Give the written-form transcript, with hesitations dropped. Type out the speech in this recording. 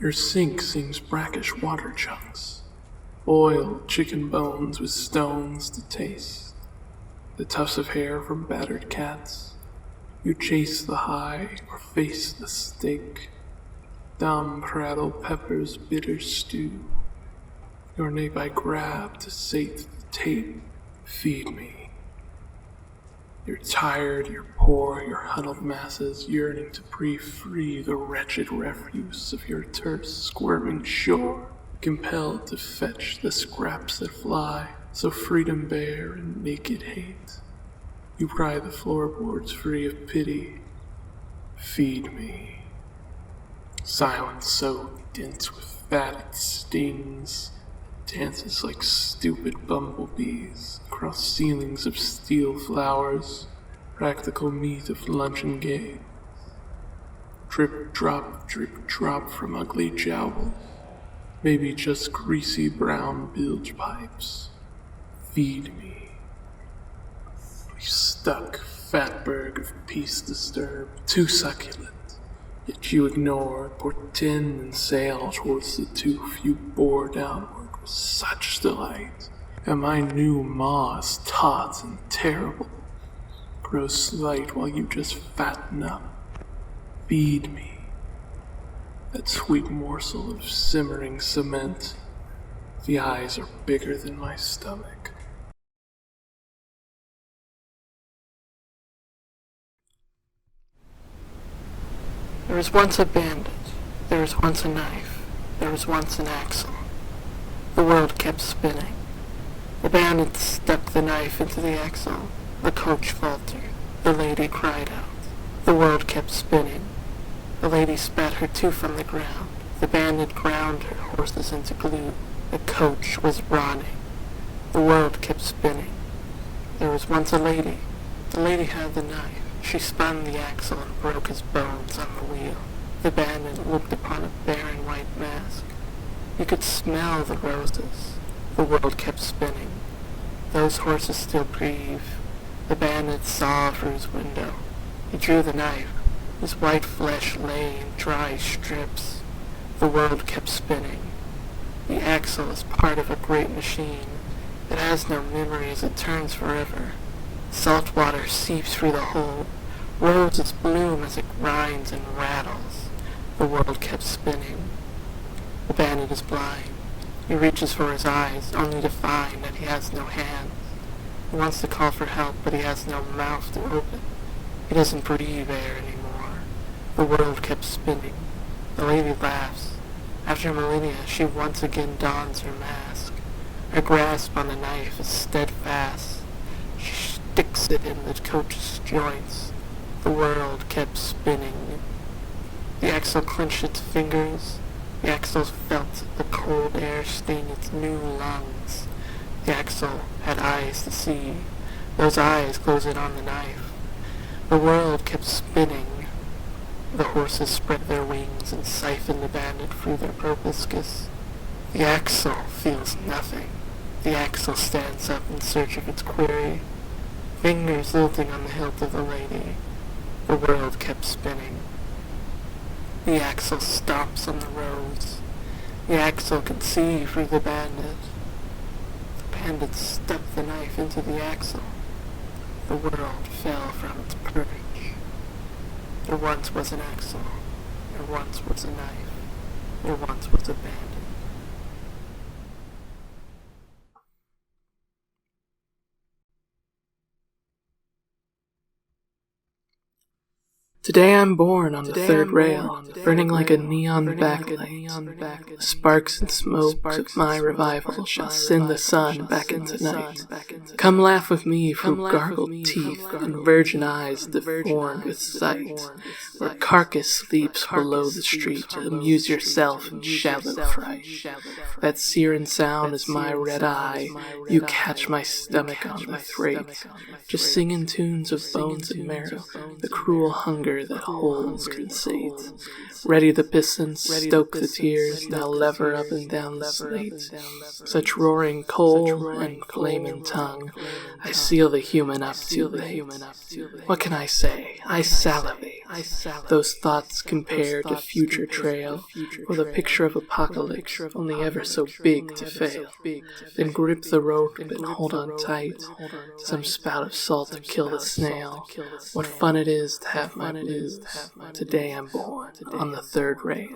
Your sink seems brackish water chunks, boiled chicken bones with stones to taste, the tufts of hair from battered cats. You chase the high or face the stake. Dumb prattle peppers bitter stew. Your nape I grab to sate the tape. Feed me. You're tired, you're poor, your huddled masses yearning to breathe free the wretched refuse of your terse, squirming shore, compelled to fetch the scraps that fly, so freedom bare and naked hate. You pry the floorboards free of pity. Feed me. Silence so dense with fat it stings, dances like stupid bumblebees across ceilings of steel flowers, practical meat of luncheon games. Drip drop from ugly jowls, maybe just greasy brown bilge pipes. Feed me. You stuck fatberg of peace disturbed, too succulent. Yet you ignore, portend and sail towards the tooth you bore downward with such delight. And my new moss, taut and terrible, grows slight while you just fatten up. Feed me. That sweet morsel of simmering cement. The eyes are bigger than my stomach. There was once a bandit, there was once a knife, there was once an axle. The world kept spinning. The bandit stuck the knife into the axle. The coach faltered. The lady cried out. The world kept spinning. The lady spat her tooth on the ground. The bandit ground her horses into glue. The coach was rotting. The world kept spinning. There was once a lady. The lady had the knife. She spun the axle and broke his bones on the wheel. The bandit looked upon a barren white mask. You could smell the roses. The world kept spinning. Those horses still grieve. The bandit saw through his window. He drew the knife. His white flesh lay in dry strips. The world kept spinning. The axle is part of a great machine. It has no memory as it turns forever. Salt water seeps through the hole. Roses bloom as it grinds and rattles. The world kept spinning. The bandit is blind. He reaches for his eyes, only to find that he has no hands. He wants to call for help, but he has no mouth to open. He doesn't breathe air anymore. The world kept spinning. The lady laughs. After millennia, she once again dons her mask. Her grasp on the knife is steadfast. She sticks it in the coach's joints. The world kept spinning. The axle clenched its fingers. The axle felt the cold air sting its new lungs. The axle had eyes to see. Those eyes closed in on the knife. The world kept spinning. The horses spread their wings and siphoned the bandit through their proboscis. The axle feels nothing. The axle stands up in search of its quarry. Fingers lilting on the hilt of the lady. The world kept spinning. The axle stomps on the rose. The axle can see through the bandit. The bandit stuck the knife into the axle. The world fell from its perch. There once was an axle. There once was a knife. There once was a bandit. Today I'm born on the third rail, burning like a neon backlight. The sparks and smokes of my revival shall send the sun back into night. Come laugh with me through gargled teeth and virgin eyes deformed with sight, where carcass sleeps below the street to amuse yourself in shallow fright. That searing sound is my red eye, you catch my stomach on the throat, just singing tunes of bones and marrow, the cruel hunger clear that holes conceit. Ready the pistons, stoke the tears, now lever up and down the slate. Such roaring coal and flaming tongue, I seal the human up too late. What can I say? I salivate. Those thoughts compare to future trail, with a picture of apocalypse, only ever so big to fail. Then grip the rope and hold on tight, some spout of salt to kill the snail. What fun it is to have my blues. Today I'm born on the third rate.